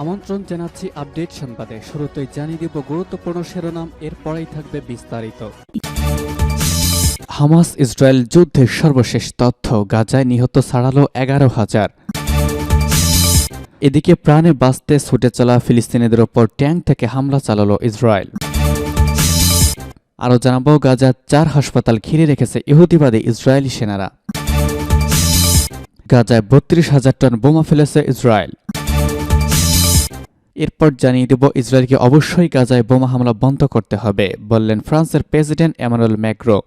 আমন্ত্রণ জানাচ্ছি আপডেট সংবাদে। শুরুতেই জানিয়ে দিব গুরুত্বপূর্ণ শিরোনাম, এরপরেই থাকবে বিস্তারিত। হামাস ইসরায়েল যুদ্ধের সর্বশেষ তথ্য, গাজায় নিহত ছাড়ালো 11,000। এদিকে প্রাণে বাঁচতে ছুটে চলা ফিলিস্তিনিদের ওপর ট্যাঙ্ক থেকে হামলা চালালো ইসরায়েল। আরও জানাবো, গাজার 4 হাসপাতাল ঘিরে রেখেছে ইহুদিবাদী ইসরায়েলি সেনারা। গাজায় 32,000 টন বোমা ফেলেছে ইসরায়েল। এরপর জানিয়ে দেব, ইসরায়েলকে অবশ্যই গাজায় বোমা হামলা বন্ধ করতে হবে, বললেন ফ্রান্সের প্রেসিডেন্ট এমানুয়েল ম্যাক্রো।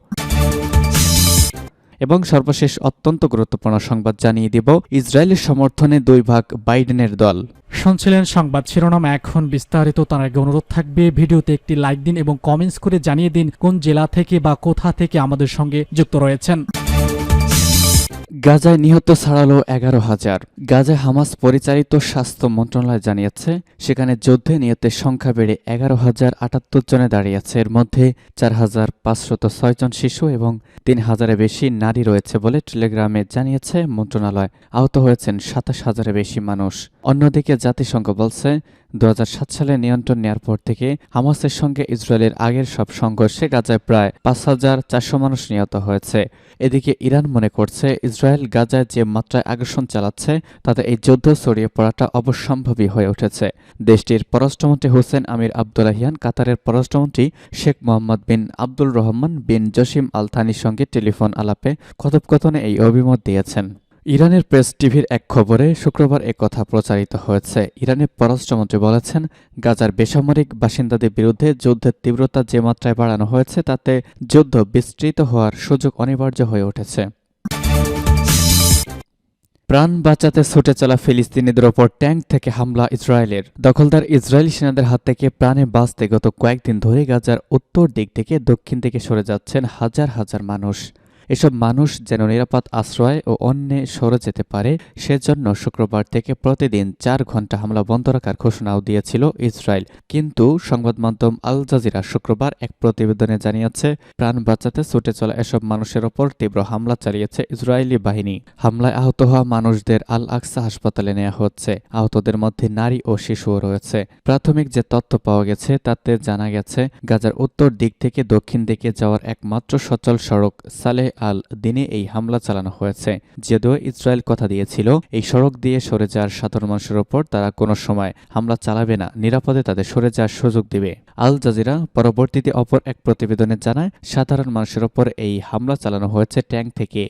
এবং সর্বশেষ অত্যন্ত গুরুত্বপূর্ণ সংবাদ জানিয়ে দেব, ইসরায়েলের সমর্থনে 2 ভাগ বাইডেনের দল। শুনছিলেন সংবাদ শিরোনাম, এখন বিস্তারিত। তার আগে অনুরোধ থাকবে ভিডিওতে একটি লাইক দিন এবং কমেন্টস করে জানিয়ে দিন কোন জেলা থেকে বা কোথা থেকে আমাদের সঙ্গে যুক্ত রয়েছেন। গাজায় নিহত ছাড়ালো 11,000। গাজায় হামাস পরিচালিত স্বাস্থ্য মন্ত্রণালয় জানিয়েছে, সেখানে যুদ্ধে নিহতের সংখ্যা বেড়ে 11,078 জনে দাঁড়িয়েছে। এর মধ্যে 4,506 জন শিশু এবং 3,000-এর বেশি নারী রয়েছে বলে টেলিগ্রামে জানিয়েছে মন্ত্রণালয়। আহত হয়েছেন 27,000-এর বেশি মানুষ। অন্যদিকে জাতিসংঘ বলছে, 2007 সালে নিয়ন্ত্রণ নেওয়ার পর থেকে হামাসের সঙ্গে ইসরায়েলের আগের সব সংঘর্ষে গাজায় প্রায় 5,400 মানুষ নিহত হয়েছে। এদিকে ইরান মনে করছে, ইসরায়েল গাজায় যে মাত্রায় আগ্রাসন চালাচ্ছে তাতে এই যুদ্ধ ছড়িয়ে পড়াটা অবশ্যম্ভাবী হয়ে উঠেছে। দেশটির পররাষ্ট্রমন্ত্রী হোসেন আমির আবদুল্লাহিয়ান কাতারের পররাষ্ট্রমন্ত্রী শেখ মোহাম্মদ বিন আব্দুল রহমান বিন জসিম আল থানির সঙ্গে টেলিফোন আলাপে কথোপকথনে এই অভিমত দিয়েছেন। ইরানের প্রেস টিভির এক খবরে শুক্রবার কথা প্রচারিত হয়েছে। ইরানের পররাষ্ট্রমন্ত্রী বলেছেন, গাজার বেসামরিক বাসিন্দাদের বিরুদ্ধে যুদ্ধের তীব্রতা যে মাত্রায় বাড়ানো হয়েছে তাতে যুদ্ধ বিস্তৃত হওয়ার সুযোগ অনিবার্য হয়ে উঠেছে। প্রাণ বাঁচাতে ছুটে চলা ফিলিস্তিনিদের ওপর ট্যাঙ্ক থেকে হামলা ইসরায়েলের। দখলদার ইসরায়েলি সেনাদের হাত থেকে প্রাণে বাঁচতে গত কয়েকদিন ধরে গাজার উত্তর দিক থেকে দক্ষিণ দিকে সরে যাচ্ছেন হাজার হাজার মানুষ। এসব মানুষ যেন নিরাপদ আশ্রয় ও অন্যে সরে যেতে পারে, সেজন্য শুক্রবার থেকে প্রতিদিন 4 ঘণ্টা হামলা বন্ধ রাখার ঘোষণাও দিয়েছিল ইসরায়েল। কিন্তু সংবাদ মাধ্যম আল জাজিরা শুক্রবার এক প্রতিবেদনে জানিয়েছে, প্রাণ বাঁচাতে ছুটে চলা এসব মানুষের ওপর তীব্র হামলা চালিয়েছে ইসরায়েলি বাহিনী। হামলায় আহত হওয়া মানুষদের আল আকসা হাসপাতালে নেওয়া হচ্ছে। আহতদের মধ্যে নারী ও শিশুও রয়েছে। প্রাথমিক যে তথ্য পাওয়া গেছে তাতে জানা গেছে, গাজার উত্তর দিক থেকে দক্ষিণ দিকে যাওয়ার একমাত্র সচল সড়ক সালেহ আল দিনে এই হামলা চালানো হয়েছে। যদিও ইসরায়েল কথা দিয়েছিল, এই সড়ক দিয়ে সরে যাওয়ার সাধারণ মানুষের ওপর তারা কোনো সময় হামলা চালাবে না, নিরাপদে তাদের সরে যাওয়ার সুযোগ দিবে। আল জাজিরা পরবর্তীতে অপর এক প্রতিবেদনে জানায়, সাধারণ মানুষের ওপর এই হামলা চালানো হয়েছে ট্যাঙ্ক থেকে।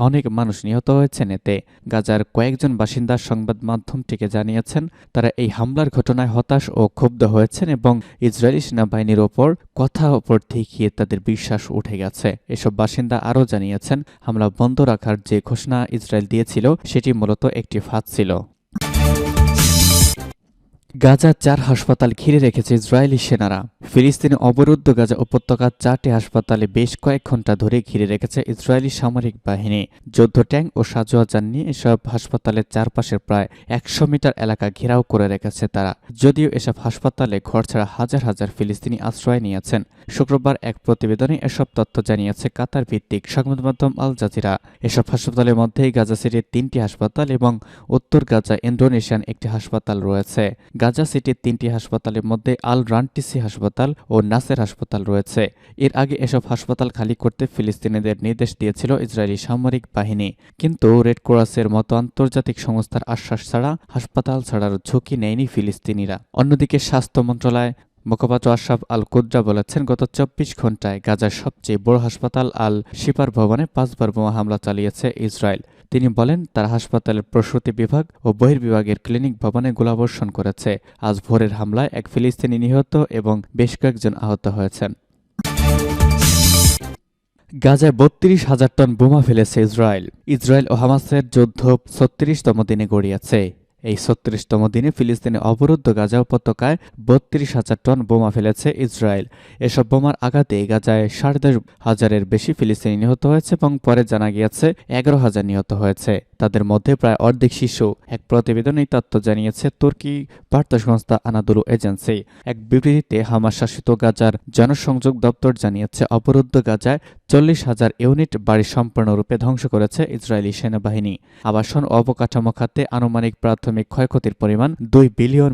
অনেক মানুষ নিহত হয়েছেন এতে। গাজার কয়েকজন বাসিন্দা সংবাদ মাধ্যমটিকে জানিয়েছেন, তারা এই হামলার ঘটনায় হতাশ ও ক্ষুব্ধ হয়েছেন এবং ইসরায়েলি সেনাবাহিনীর ওপর কথা ওপর দেখিয়ে তাদের বিশ্বাস উঠে গেছে। এসব বাসিন্দা আরও জানিয়েছেন, হামলা বন্ধ রাখার যে ঘোষণা ইসরায়েল দিয়েছিল সেটি মূলত একটি ফাঁদ ছিল। গাজার 4 হাসপাতাল ঘিরে রেখেছে ইসরায়েলি সেনারা। ফিলিস্তিনি অবরুদ্ধ গাজা উপত্যকার 4টি হাসপাতালে বেশ কয়েক ঘণ্টা ধরে ঘিরে রেখেছে ইসরায়েলি সামরিক বাহিনী। যুদ্ধ ট্যাঙ্ক ও সাঁজোয়া যান নিয়ে এসব হাসপাতালের চারপাশের প্রায় 100 মিটার এলাকা ঘেরাও করে রেখেছে তারা। যদিও এসব হাসপাতালে ঘরছাড়া হাজার হাজার ফিলিস্তিনি আশ্রয় নিয়েছেন। শুক্রবার এক প্রতিবেদনে এসব তথ্য জানিয়েছে কাতার ভিত্তিক সংবাদ মাধ্যম আল জাজিরা। এসব হাসপাতালের মধ্যেই গাজা সিটির 3টি হাসপাতাল এবং উত্তর গাজা ইন্দোনেশিয়ান একটি হাসপাতাল রয়েছে। গাজা সিটির 3টি হাসপাতালের মধ্যে আল রান্টিসি হাসপাতাল ও নাসের হাসপাতাল রয়েছে। এর আগে এসব হাসপাতাল খালি করতে ফিলিস্তিনিদের নির্দেশ দিয়েছিল ইসরায়েলি সামরিক বাহিনী, কিন্তু রেড ক্রসের মতো আন্তর্জাতিক সংস্থার আশ্বাস ছাড়া হাসপাতাল ছাড়ার ঝুঁকি নেয়নি ফিলিস্তিনিরা। অন্যদিকে স্বাস্থ্য মন্ত্রণালয় মুখপাত্র আশরাফ আল কুদ্রা বলেছেন, গত 24 ঘণ্টায় গাজার সবচেয়ে বড় হাসপাতাল আল শিফার ভবনে 5 বার বোমা হামলা চালিয়েছে ইসরায়েল। তিনি বলেন, তারা হাসপাতালের প্রসূতি বিভাগ ও বহির্বিভাগের ক্লিনিক ভবনে গোলাবর্ষণ করেছে। আজ ভোরের হামলায় এক ফিলিস্তিনি নিহত এবং বেশ কয়েকজন আহত হয়েছেন। গাজায় 32,000 টন বোমা ফেলেছে ইসরায়েল। ইসরায়েল ও হামাসের যুদ্ধ 36তম দিনে গড়িয়েছে। এই 36তম দিনে ফিলিস্তিনি অবরুদ্ধ গাজা উপত্যকায় 32,000 টন বোমা ফেলেছে ইসরায়েল। এসব বোমার আঘাতে গাজায় 10,500-এর বেশি ফিলিস্তিনি নিহত হয়েছে এবং পরে জানা গিয়েছে 11,000 নিহত হয়েছে। তাদের মধ্যে প্রায় অর্ধেক শিশু। এক প্রতিবেদনে এই তথ্য জানিয়েছে তুর্কি বার্তা সংস্থা আনাদোলু এজেন্সি। এক বিবৃতিতে হামাস শাসিত গাজার জনসংযোগ দপ্তর জানিয়েছে অবরুদ্ধ গাজায় 40,000 ইউনিট বাড়ি সম্পূর্ণরূপে ধ্বংস করেছে ইসরায়েলি সেনাবাহিনী। আবাসন ও অবকাঠামো খাতে আনুমানিক প্রাথমিক ক্ষয়ক্ষতির পরিমাণ $2 বিলিয়ন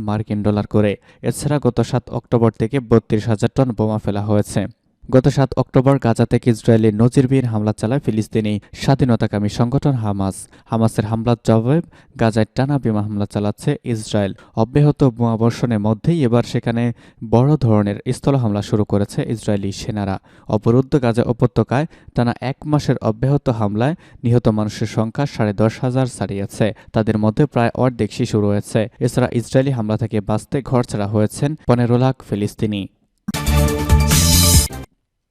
করে। এছাড়া গত 7 অক্টোবর থেকে 32,000 টন বোমা ফেলা হয়েছে। গত 7 অক্টোবর গাজা থেকে ইসরায়েলের নজিরবিহীন হামলা চালায় ফিলিস্তিনি স্বাধীনতাকামী সংগঠন হামাস। হামাসের হামলার জবাবে গাজায় টানা বিমান হামলা চালাচ্ছে ইসরায়েল। অব্যাহত বোমাবর্ষণের মধ্যেই এবার সেখানে বড় ধরনের স্থল হামলা শুরু করেছে ইসরায়েলি সেনারা। অবরুদ্ধ গাজা উপত্যকায় টানা 1 মাসের অব্যাহত হামলায় নিহত মানুষের সংখ্যা 10,500 ছাড়িয়েছে। তাদের মধ্যে প্রায় অর্ধেক শিশু রয়েছে। এছাড়া ইসরায়েলি হামলা থেকে বাঁচতে ঘরছাড়া হয়েছেন 15 লাখ ফিলিস্তিনি।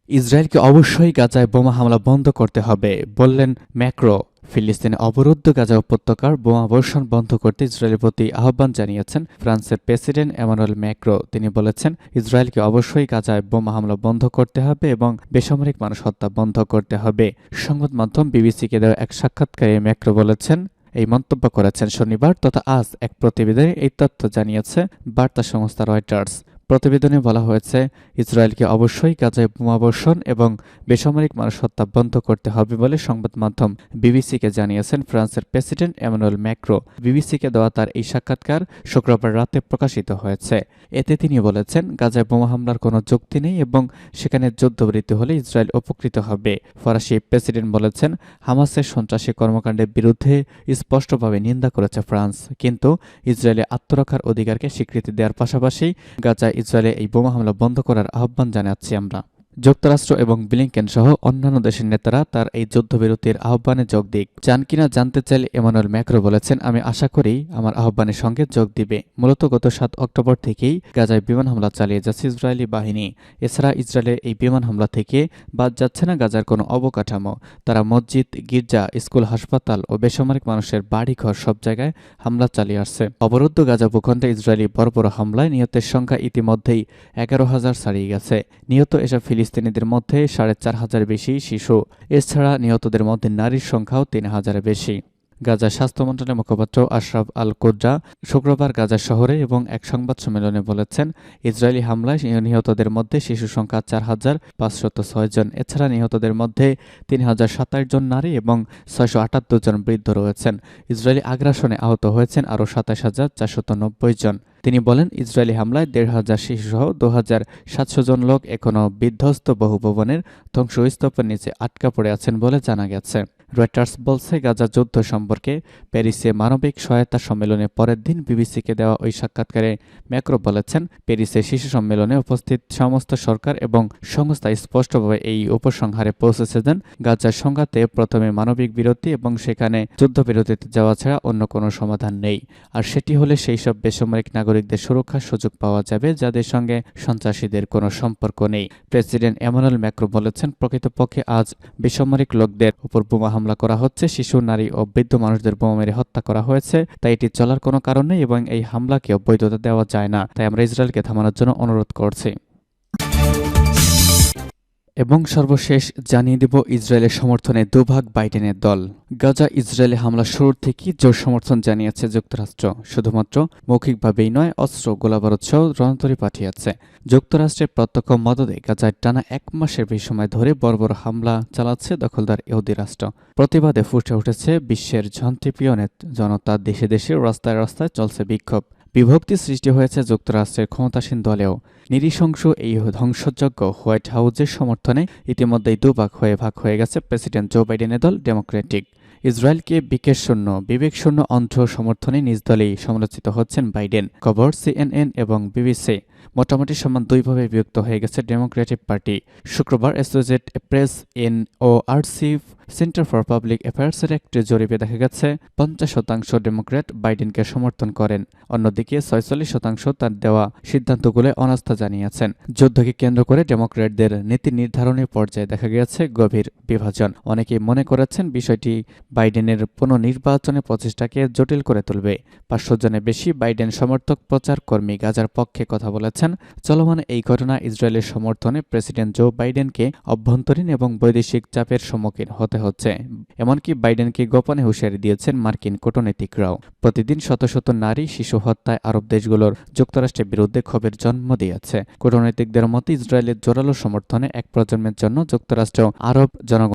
ইসরায়েলকে অবশ্যই গাজায় বোমা হামলা বন্ধ করতে হবে, বললেন ম্যাক্রো। ফিলিস্তিনে অবরুদ্ধ গাজা উপত্যকার বোমাবর্ষণ বন্ধ করতে ইসরায়েলের প্রতি আহ্বান জানিয়েছেন ফ্রান্সের প্রেসিডেন্ট এমানুয়েল ম্যাক্রো। তিনি বলেছেন, ইসরায়েলকে অবশ্যই গাজায় বোমা হামলা বন্ধ করতে হবে এবং বেসামরিক মানুষ হত্যা বন্ধ করতে হবে। সংবাদ মাধ্যম বিবিসিকে দেওয়া এক সাক্ষাৎকারে ম্যাক্রো বলেছেন, এই মন্তব্য করেছেন শনিবার তথা আজ এক প্রতিবেদনে। এই তথ্য জানিয়েছে বার্তা সংস্থা রয়টার্স। প্রতিবেদনে বলা হয়েছে, ইসরায়েলকে অবশ্যই গাজায় বোমাবর্ষণ এবং বেসামরিক মানুষ হত্যা বন্ধ করতে হবে বলে সংবাদ মাধ্যম বিবিসিকে জানিয়েছেন ফ্রান্সের প্রেসিডেন্ট এমানুয়েল ম্যাক্রো। বিবিসিকে দেওয়া তার এই সাক্ষাৎকার শুক্রবার রাতে প্রকাশিত হয়েছে। এতে তিনি বলেছেন, গাজায় বোমা হামলার কোনো যুক্তি নেই এবং সেখানে যুদ্ধবৃত্তি হলে ইসরায়েল উপকৃত হবে। ফরাসি প্রেসিডেন্ট বলেছেন, হামাসের সন্ত্রাসী কর্মকাণ্ডের বিরুদ্ধে স্পষ্টভাবে নিন্দা করেছে ফ্রান্স, কিন্তু ইসরায়েলের আত্মরক্ষার অধিকারকে স্বীকৃতি দেওয়ার পাশাপাশি গাজায় ইসরায়েলে এই বোমা হামলা বন্ধ করার আহ্বান জানাচ্ছি আমরা। যুক্তরাষ্ট্র এবং ব্লিংকেন সহ অন্যান্য দেশের নেতারা তার এই যুদ্ধবিরতির আহ্বানে যোগ দিক চান কিনা জানতে চাইলে এমানুয়েল ম্যাক্রো বলেছেন, আমি আশা করি আমার আহ্বানের সঙ্গে যোগ দিবে। মূলত গত 7 অক্টোবর থেকেই গাজায় বিমান হামলা চালিয়ে যাচ্ছে ইসরায়েলি বাহিনী। এছাড়া ইসরায়েলের এই বিমান হামলা থেকে বাদ যাচ্ছে না গাজার কোনো অবকাঠামো। তারা মসজিদ, গির্জা, স্কুল, হাসপাতাল ও বেসামরিক মানুষের বাড়িঘর সব জায়গায় হামলা চালিয়ে আসছে। অবরুদ্ধ গাজা ভূখণ্ডে ইসরায়েলি বড় হামলায় নিহতের সংখ্যা ইতিমধ্যেই 11,000 ছাড়িয়ে গেছে। নিহত এসব ফিলিস্তিনিদের মধ্যে 4,500 বেশি শিশু। এছাড়া নিহতদের মধ্যে নারীর সংখ্যাও 3,000 বেশি। গাজা স্বাস্থ্য মন্ত্রণালয়ের মুখপাত্র আশরাফ আল কুদ্রা শুক্রবার গাজা শহরে এবং এক সংবাদ সম্মেলনে বলেছেন, ইসরায়েলি হামলায় নিহতদের মধ্যে শিশু সংখ্যা 4,506 জন। এছাড়া নিহতদের মধ্যে 3,027 জন নারী এবং 678 জন বৃদ্ধ রয়েছেন। ইসরায়েলি আগ্রাসনে আহত হয়েছেন আরও 27,490 জন। তিনি বলেন, ইসরায়েলি হামলায় 1,500 শিশুসহ 2,700 জন লোক এখনও বিধ্বস্ত বহু ভবনের ধ্বংসস্তূপের নিচে আটকা পড়ে আছেন বলে জানা গেছে। রয়টার্স বলছে, গাজা যুদ্ধ সম্পর্কে প্যারিসে মানবিক সহায়তা সম্মেলনের পরের দিন বিবিসিকে দেওয়া ওই সাক্ষাৎকারে ম্যাক্রো বলেছেন, প্যারিসে শিশু সম্মেলনে উপস্থিত সমস্ত সরকার এবং সংস্থা স্পষ্টভাবে এই উপসংহারে পৌঁছেছেন, গাজার সংঘাতে প্রথমে মানবিক বিরতি এবং সেখানে যুদ্ধবিরতিতে যাওয়া ছাড়া অন্য কোনো সমাধান নেই। আর সেটি হলে সেই সব বেসামরিক নাগরিকদের সুরক্ষার সুযোগ পাওয়া যাবে যাদের সঙ্গে সন্ত্রাসীদের কোনো সম্পর্ক নেই। প্রেসিডেন্ট এমানুয়েল ম্যাক্রো বলেছেন, প্রকৃতপক্ষে আজ বেসামরিক লোকদের উপর বোমা হামলা করা হচ্ছে, শিশু, নারী ও বৃদ্ধ মানুষদের বোমা মেরে হত্যা করা হয়েছে। তাই এটি চলার কোনো কারণ নেই এবং এই হামলাকেও বৈধতা দেওয়া যায় না। তাই আমরা ইসরায়েলকে থামানোর জন্য অনুরোধ করছি। এবং সর্বশেষ জানিয়ে দেব, ইসরায়েলের সমর্থনে দুভাগ বাইডেনের দল। গাজা ইসরায়েলে হামলা শুরুর থেকেই জোর সমর্থন জানিয়েছে যুক্তরাষ্ট্র। শুধুমাত্র মৌখিকভাবেই নয়, অস্ত্র, গোলাবারুদ সহ রণতরী পাঠিয়েছে। যুক্তরাষ্ট্রের প্রত্যক্ষ মদদে গাজায় টানা 1 মাসের বেশি সময় ধরে বড় হামলা চালাচ্ছে দখলদার ইহুদি রাষ্ট্র। প্রতিবাদে ফুটে উঠেছে বিশ্বের শান্তিপ্রিয় জনতা। দেশে দেশে রাস্তায় রাস্তায় চলছে বিক্ষোভ। বিভক্তি সৃষ্টি হয়েছে যুক্তরাষ্ট্রের ক্ষমতাসীন দলেও। নিরীশংস এই ধ্বংসযজ্ঞ হোয়াইট হাউসের সমর্থনে ইতিমধ্যেই দুভাগ হয়ে গেছে প্রেসিডেন্ট জো বাইডেনের দল ডেমোক্রেটিক। ইসরায়েলকে বিবেকশূন্য অন্ধ সমর্থনে নিজ দলেই সমালোচিত হচ্ছেন বাইডেন। খবর CNN এবং বিবিসি। মোটামুটি সমান দুইভাবে বিভক্ত হয়ে গেছে ডেমোক্রেটিক পার্টি। শুক্রবার Associated Press NORC Center for public অ্যাফেয়ার্সের একটি জরিপে দেখা গেছে 50% ডেমোক্র্যাট বাইডেনকে সমর্থন করেন। অন্যদিকে 46% তার দেওয়া সিদ্ধান্তগুলো অনাস্থা জানিয়েছেন। যুদ্ধকে কেন্দ্র করে ডেমোক্র্যাটদের নীতি নির্ধারণী পর্যায়ে দেখা গেছে গভীর বিভাজন। অনেকেই মনে করেছেন বিষয়টি বাইডেনের পুনর্নির্বাচনের প্রচেষ্টাকে জটিল করে তুলবে। 500 জনের বেশি বাইডেন সমর্থক প্রচার কর্মী গাজার পক্ষে কথা বলেছেন। বলেছেন, চলমান এই ঘটনা ইসরায়েলের সমর্থনে প্রেসিডেন্ট জো বাইডেনকে অভ্যন্তরীণ এবং বৈদেশিক চাপের সম্মুখীন হতে হচ্ছে। এমনকি বাইডেনকে গোপনে হুঁশিয়ারি দিয়েছেন মার্কিন কূটনীতিকরাও। প্রতিদিন শত শত নারী শিশু হত্যায় আরব দেশগুলোর যুক্তরাষ্ট্রের বিরুদ্ধে ক্ষোভের জন্ম দিয়েছে। কূটনীতিকদের মতে ইসরায়েলের জোরালো সমর্থনে এক প্রজন্মের জন্য যুক্তরাষ্ট্র আরব জনগণ